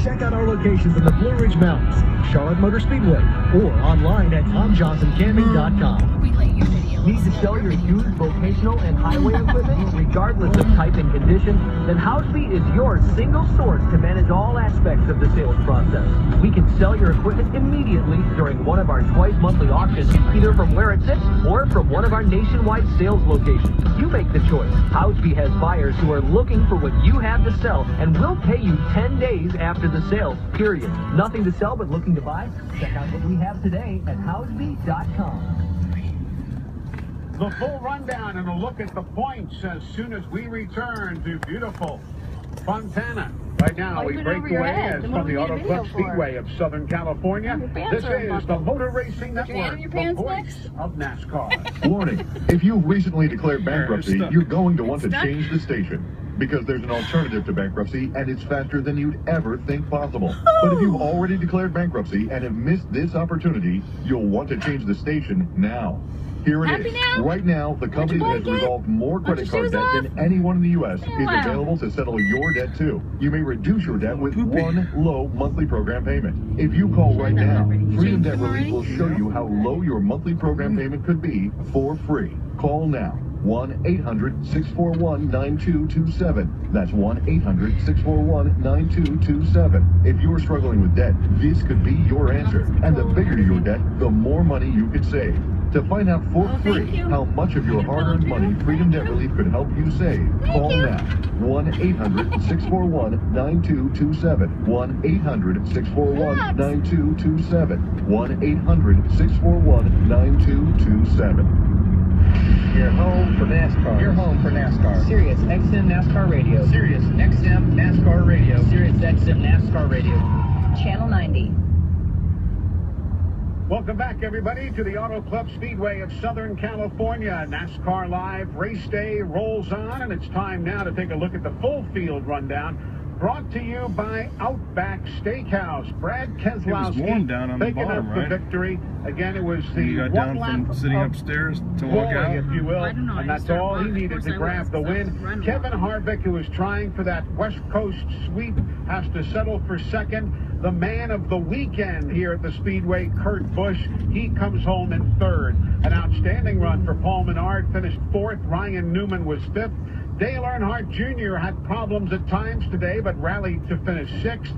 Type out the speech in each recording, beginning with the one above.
Check out our locations in the Blue Ridge Mountains, Charlotte Motor Speedway, or online at TomJohnsonCamping.com. Need to sell your used vocational and highway equipment, regardless of type and condition? Then Housby is your single source to manage all aspects of the sales process. We can sell your equipment immediately during one of our twice monthly auctions, either from where it sits or from one of our nationwide sales locations. You make the choice. Housby has buyers who are looking for what you have to sell and will pay you 10 days after the sale, period. Nothing to sell but looking to buy? Check out what we have today at Housby.com. The full rundown and a look at the points as soon as we return to beautiful Fontana. Right now, we break away as from the Auto Club Speedway of Southern California. This is the Motor Racing Network, the voice of NASCAR. Warning, if you've recently declared bankruptcy, you're going to want to change the station. Because there's an alternative to bankruptcy, and it's faster than you'd ever think possible. But if you've already declared bankruptcy and have missed this opportunity, you'll want to change the station now. Here it is. Right now, the company that has resolved more credit card debt than anyone in the U.S. is available to settle your debt, too. You may reduce your debt with one low monthly program payment. If you call right now, Freedom Debt Relief will show you how low your monthly program payment could be for free. Call now. 1-800-641-9227. That's 1-800-641-9227. If you're struggling with debt, this could be your answer. And the bigger your debt, the more money you could save. To find out for free how much of your hard-earned money Freedom Debt Relief could help you save, call now. 1-800-641-9227. 1-800-641-9227. 1-800-641-9227. Your home for NASCAR. Your home for NASCAR. Sirius XM NASCAR Radio. Sirius XM NASCAR Radio. Sirius XM NASCAR Radio. Channel 90. Welcome back, everybody, to the Auto Club Speedway of Southern California. NASCAR Live race day rolls on, and it's time now to take a look at the full field rundown. Brought to you by Outback Steakhouse. Brad Keselowski taking up the victory. Again, it was the one lap from sitting upstairs to walk out, if you will, and that's all he needed to grab the win. Kevin Harvick, who was trying for that West Coast sweep, has to settle for second. The man of the weekend here at the Speedway, Kurt Busch, he comes home in third. An outstanding run for Paul Menard, finished fourth. Ryan Newman was fifth. Dale Earnhardt Jr. had problems at times today, but rallied to finish sixth.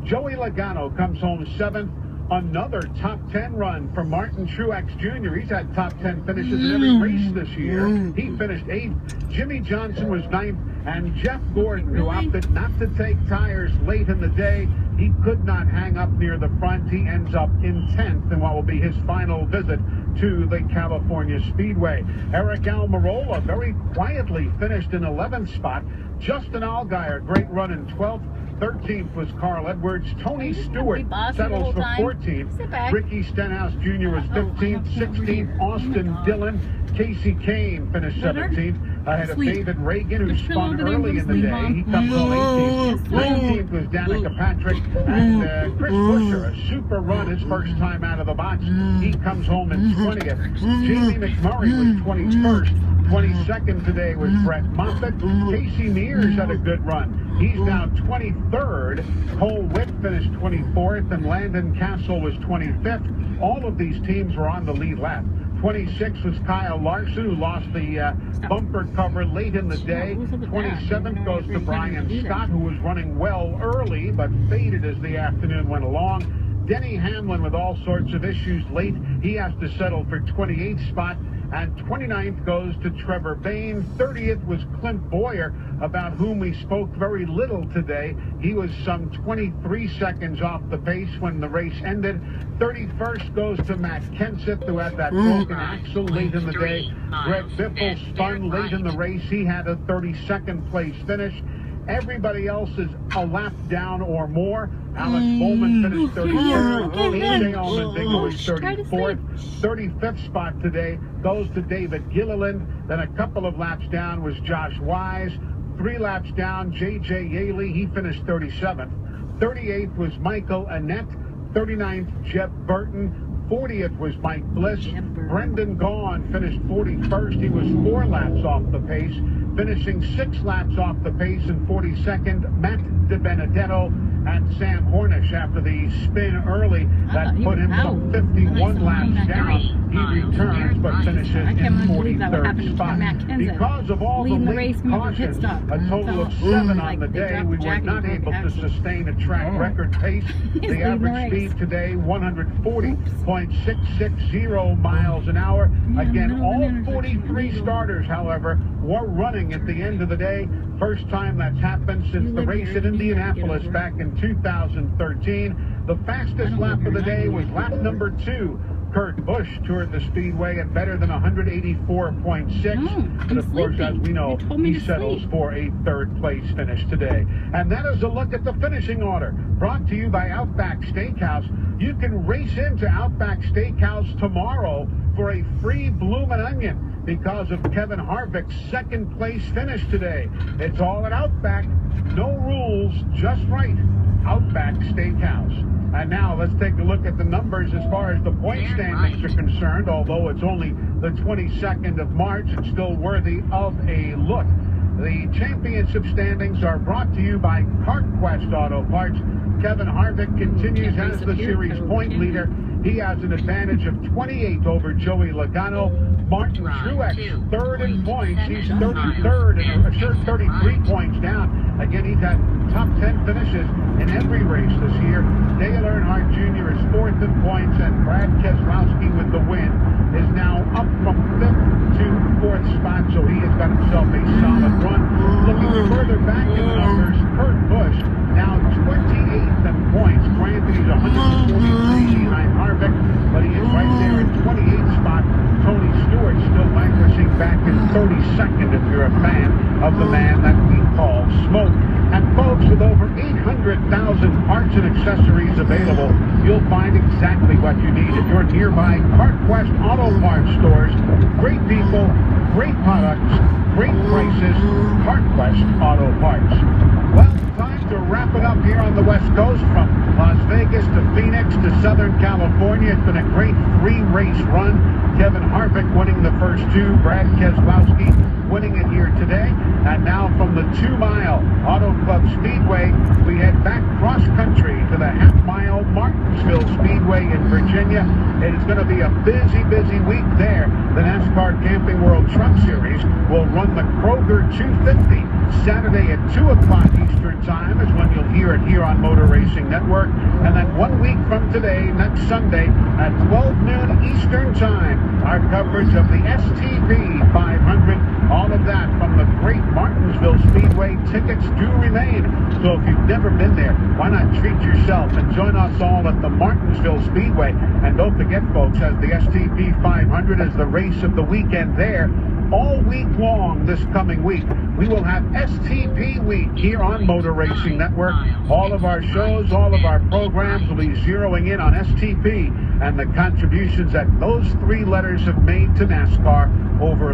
Joey Logano comes home seventh. Another top 10 run for Martin Truex Jr. He's had top 10 finishes in every race this year. He finished eighth. Jimmy Johnson was ninth. And Jeff Gordon, who opted not to take tires late in the day, he could not hang up near the front. He ends up in 10th in what will be his final visit to the California Speedway. Eric Almirola very quietly finished in 11th spot. Justin Allgaier, great run in 12th. 13th was Carl Edwards. Tony Stewart settles for 14th. Ricky Stenhouse Jr. was 15th. 16th, Austin Dillon. Casey Kane finished 17th. Ahead of David Reagan, who spun early in the day. He comes home 18th. 19th was Danica Patrick. And Chris Buescher, a super run his first time out of the box. He comes home in 20th. Jamie McMurray was 21st. 22nd today was Brett Moffitt. Casey Mears had a good run. He's now 23rd. Cole Witt finished 24th, and Landon Castle was 25th. All of these teams were on the lead lap. 26 was Kyle Larson, who lost the bumper cover late in the day. 27th goes to Brian Scott, who was running well early, but faded as the afternoon went along. Denny Hamlin with all sorts of issues late. He has to settle for 28th spot. And 29th goes to Trevor Bayne. 30th was Clint Boyer, about whom we spoke very little today. He was some 23 seconds off the pace when the race ended. 31st goes to Matt Kenseth, who had that broken axle late in the day. Greg Biffle spun late in the race. He had a 32nd place finish. Everybody else is a lap down or more. Alex Bowman finished 33rd. AJ Allmendinger was 34th. 35th spot today goes to David Gilliland. Then a couple of laps down was Josh Wise. 3 laps down, J.J. Yaley. He finished 37th. 38th was Michael Annett. 39th, Jeb Burton. 40th was Mike Bliss. Brendan Gaughan finished 41st. He was 4 laps off the pace. finishing 6 laps off the pace in 42nd, Matt DiBenedetto and Sam Hornish after the spin early that put him some 51 laps down. He returns but finishes in 43rd spot. Because of all the late cautions, a total of 7 on the day, we were not able to sustain a track record pace. The average speed today, 140.660 miles an hour. Again, all 43 starters, however, were running at the end of the day. First time that's happened since the race in Indianapolis back in 2013. The fastest lap of the day was lap number 2. Kurt Busch toured the speedway at better than 184.6. But of course, as we know, he settles for a 3rd place finish today. And that is a look at the finishing order. Brought to you by Outback Steakhouse. You can race into Outback Steakhouse tomorrow for a free bloomin' onion because of Kevin Harvick's 2nd place finish today. It's all at Outback. No rules, just right. Outback Steakhouse. And now let's take a look at the numbers as far as the point standings are concerned. Although it's only the 22nd of March, it's still worthy of a look. The championship standings are brought to you by CarQuest Auto Parts. Kevin Harvick continues as the series point leader. He has an advantage of 28 over Joey Logano. Martin Truex, 3rd in points. He's 33rd and 33 points down. Again, he's had top 10 finishes in every race this year. Dale Earnhardt Jr. is 4th in points, and Brad Keselowski with the win is now up from 5th to 4th spot, so he has got himself a solid run. Looking further back in the numbers, Kurt Busch now 28th in points. Granted, he's 143 behind Harvick, but he is right there in 28th spot. Tony Stewart still languishing back in 32nd if you're a fan of the man that we call Smoke. And folks, with over 800,000 parts and accessories available, you'll find exactly what you need at your nearby CarQuest Auto Parts stores. Great people, great products, great prices. CarQuest Auto Parts. Well, time to wrap it up here on the West Coast from Las Vegas to Phoenix to Southern California. It's been a great 3-race run. Kevin Harvick winning the first 2. Brad Keselowski winning it here today. And now from the 2-mile Auto Club Speedway, we head back cross-country to the half-mile Martinsville Speedway in Virginia. It is going to be a busy, busy week there. The NASCAR Camping World Truck Series will run the Kroger 250 Saturday at 2 o'clock Eastern Time is when you'll hear it here on Motor Racing Network. And then 1 week from today, next Sunday at 12 noon Eastern Time, our coverage of the STP 500. All of that from the great Martinsville Speedway. Tickets do remain. So if you've never been there, why not treat yourself and join us all at the Martinsville Speedway. And don't forget, folks, as the STP 500 is the race of the weekend there. All week long this coming week, we will have STP Week here on Motor Racing Network. All of our shows, all of our programs will be zeroing in on STP and the contributions that those 3 letters have made to NASCAR over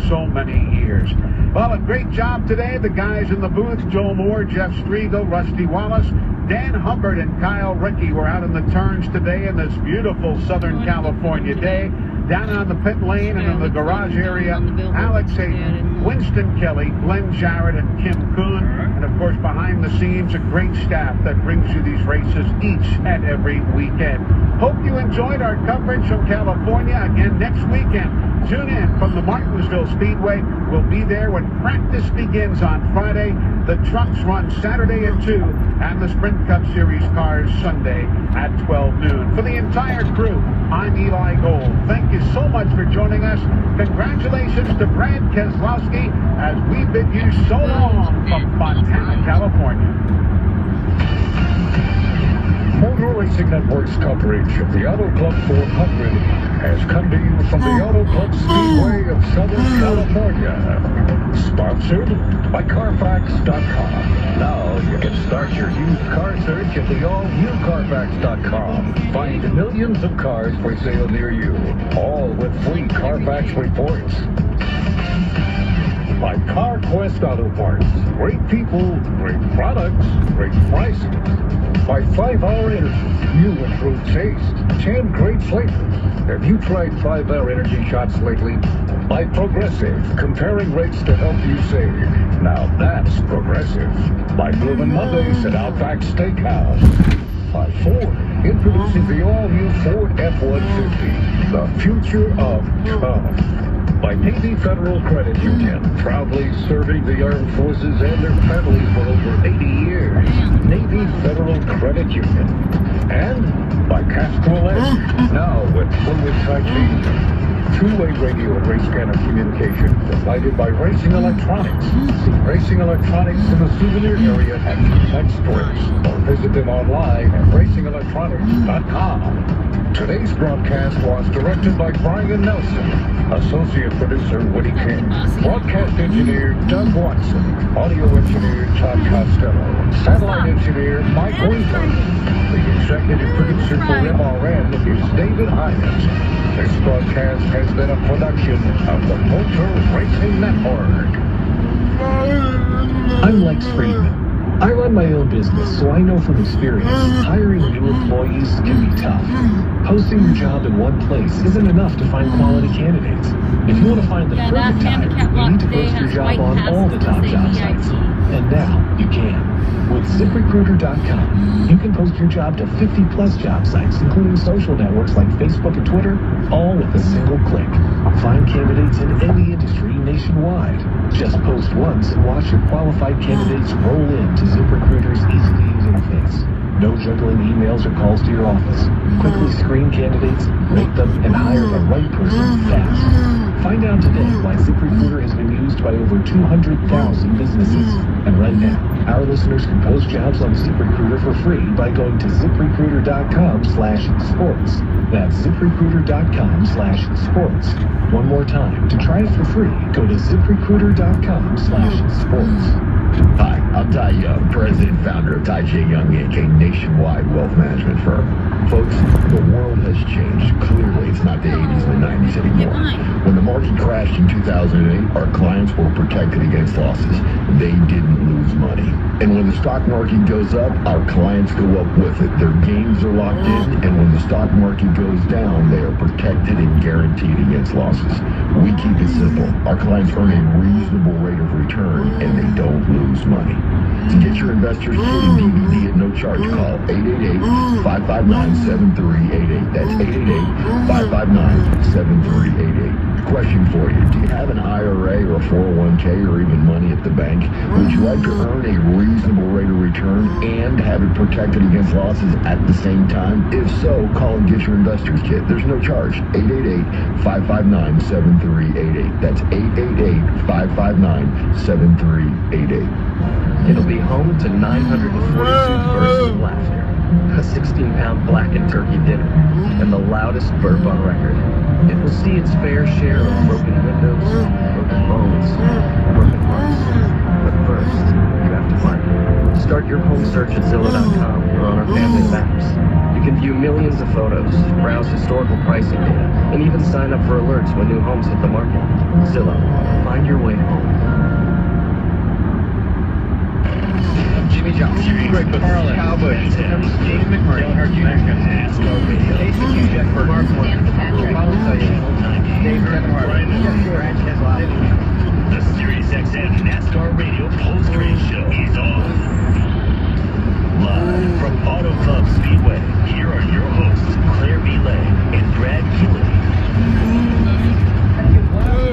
so many years. Well, a great job today. The guys in the booth, Joe Moore, Jeff Striegel, Rusty Wallace, Dan Hubbard, and Kyle Rickey were out in the turns today in this beautiful Southern California day. Down on the pit lane and in the garage area, Alex Hayden, Winston Kelly, Glenn Jarrett, and Kim Kuhn. And of course, behind the scenes, a great staff that brings you these races each and every weekend. Hope you enjoyed our coverage from California. Again, next weekend, tune in from the Martinsville Speedway. We'll be there when practice begins on Friday. The trucks run Saturday at 2, and the Sprint Cup Series cars Sunday at 12 noon. For the entire crew, I'm Eli Gold. Thank you so much for joining us. Congratulations to Brad Keselowski as we bid you so long from Fontana, California. Motor Racing Network's coverage of the Auto Club 400 has come to you from the Auto Club Speedway of Southern California. Sponsored by Carfax.com. Now you can start your used car search at the all-new-Carfax.com. Find millions of cars for sale near you, all with free Carfax reports. By CarQuest Auto Parts. Great people, great products, great prices. by 5-Hour Energy. New improved taste, 10 great flavors. Have you tried 5-Hour Energy shots lately? By Progressive, comparing rates to help you save. Now that's Progressive. By Bloomin' Mondays at Outback Steakhouse. By Ford, introducing the all-new Ford F-150, the future of tough. By Navy Federal Credit Union, proudly serving the armed forces and their families for over 80 years. Navy Federal Credit Union. And by Castrol Edge, now with fluid titanium. Two-way radio and race scanner communication provided by Racing Electronics. See Racing Electronics in the souvenir area at Tech Stores or visit them online at racingelectronics.com. Today's broadcast was directed by Brian Nelson, associate producer Woody King, broadcast engineer Doug Watson, audio engineer Todd Costello, satellite engineer Mike Winkler. The executive producer for MRN is David Hines. This broadcast has been a production of the Motor Racing Network. I'm Lex Friedman. I run my own business, so I know from experience, hiring new employees can be tough. Posting your job in one place isn't enough to find quality candidates. If you want to find the perfect hire, you need to post your job on all the top job sites. And now you can. With ZipRecruiter.com, you can post your job to 50-plus job sites, including social networks like Facebook and Twitter, all with a single click. Find candidates in any industry nationwide. Just post once and watch your qualified candidates roll into ZipRecruiter's easy-to-use interface. No juggling emails or calls to your office. Quickly screen candidates, rate them, and hire the right person fast. Find out today why ZipRecruiter has been used by over 200,000 businesses. And right now, our listeners can post jobs on ZipRecruiter for free by going to ZipRecruiter.com/sports. That's ZipRecruiter.com/sports. One more time, to try it for free, go to ZipRecruiter.com/sports. Hi, I'm Ty Young, president and founder of Tai J Young Inc., a nationwide wealth management firm. Folks, the world has changed. Clearly, it's not the 80s and the 90s anymore. When the market crashed in 2008, our clients were protected against losses. They didn't lose money. And when the stock market goes up, our clients go up with it. Their gains are locked in, and when the stock market goes down, they are protected and guaranteed against losses. We keep it simple. Our clients earn a reasonable rate of return, and they don't lose money. To get your Investor's Kit and DVD at no charge, call 888-559-7388. That's 888-559-7388. Question for you. Do you have an IRA or 401k or even money at the bank? Would you like to earn a reasonable rate of return and have it protected against losses at the same time? If so, call and get your Investor's Kit. There's no charge. 888-559-7388. That's 888-559-7388. It'll be home to 942 bursts of laughter, a 16-pound blackened turkey dinner, and the loudest burp on record. It will see its fair share of broken windows, broken bones, broken hearts. But first, you have to find it. Start your home search at Zillow.com or on our family maps. You can view millions of photos, browse historical pricing data, and even sign up for alerts when new homes hit the market. Zillow, find your way home. Jimmy Jones, Greg Carlin, Kyle Busch, James McMurray, NASCAR Radio, Jason Cusack, Mark Warner, Ronald Sutton, Dave Earnhardt, Brad Keselowski. The SiriusXM NASCAR Radio post-race show is on. Live from Auto Club Speedway, here are your hosts, Claire Belay and Brad Gilley.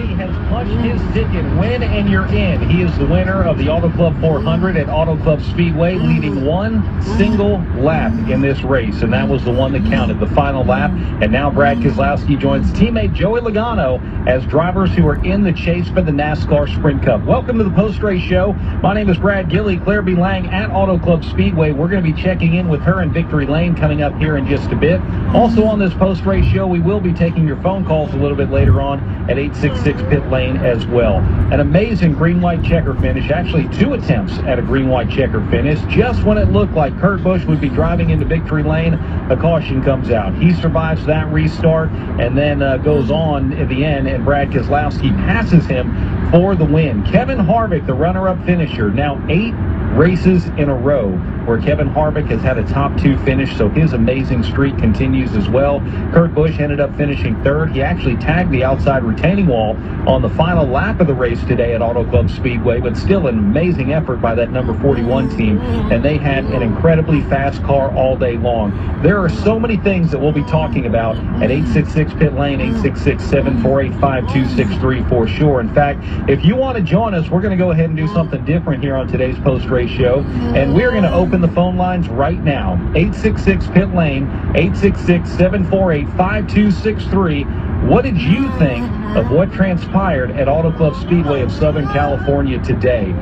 He has punched his ticket. Win and you're in. He is the winner of the Auto Club 400 at Auto Club Speedway, leading one single lap in this race, and that was the one that counted, the final lap. And now Brad Keselowski joins teammate Joey Logano as drivers who are in the chase for the NASCAR Sprint Cup. Welcome to the post-race show. My name is Brad Gilley. Claire B. Lang at Auto Club Speedway. We're going to be checking in with her in Victory Lane coming up here in just a bit. Also on this post-race show, we will be taking your phone calls a little bit later on at 866-PIT Lane as well. An amazing green-white checker finish, actually 2 attempts at a green-white checker finish. Just when it looked like Kurt Busch would be driving into Victory Lane, a caution comes out. He survives that restart and then goes on at the end, and Brad Keselowski passes him for the win. Kevin Harvick, the runner-up finisher, now 8 races in a row where Kevin Harvick has had a top 2 finish, so his amazing streak continues as well. Kurt Busch ended up finishing 3rd. He actually tagged the outside retaining wall on the final lap of the race today at Auto Club Speedway, but still an amazing effort by that number 41 team, and they had an incredibly fast car all day long. There are so many things that we'll be talking about at 866 Pit Lane, 866-748-5263 for sure. In fact, if you want to join us, we're going to go ahead and do something different here on today's post-race show, and we're going to open the phone lines right now. 866 Pit Lane, 866-748-5263. What did you think of what transpired at Auto Club Speedway of Southern California today?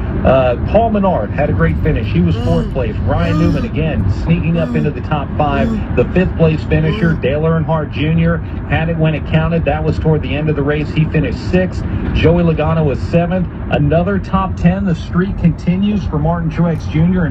Paul Menard had a great finish. He was 4th place. Ryan Newman, again, sneaking up into the top 5. The 5th place finisher, Dale Earnhardt Jr., had it when it counted. That was toward the end of the race. He finished 6th. Joey Logano was 7th. Another top 10. The streak continues for Martin Truex Jr.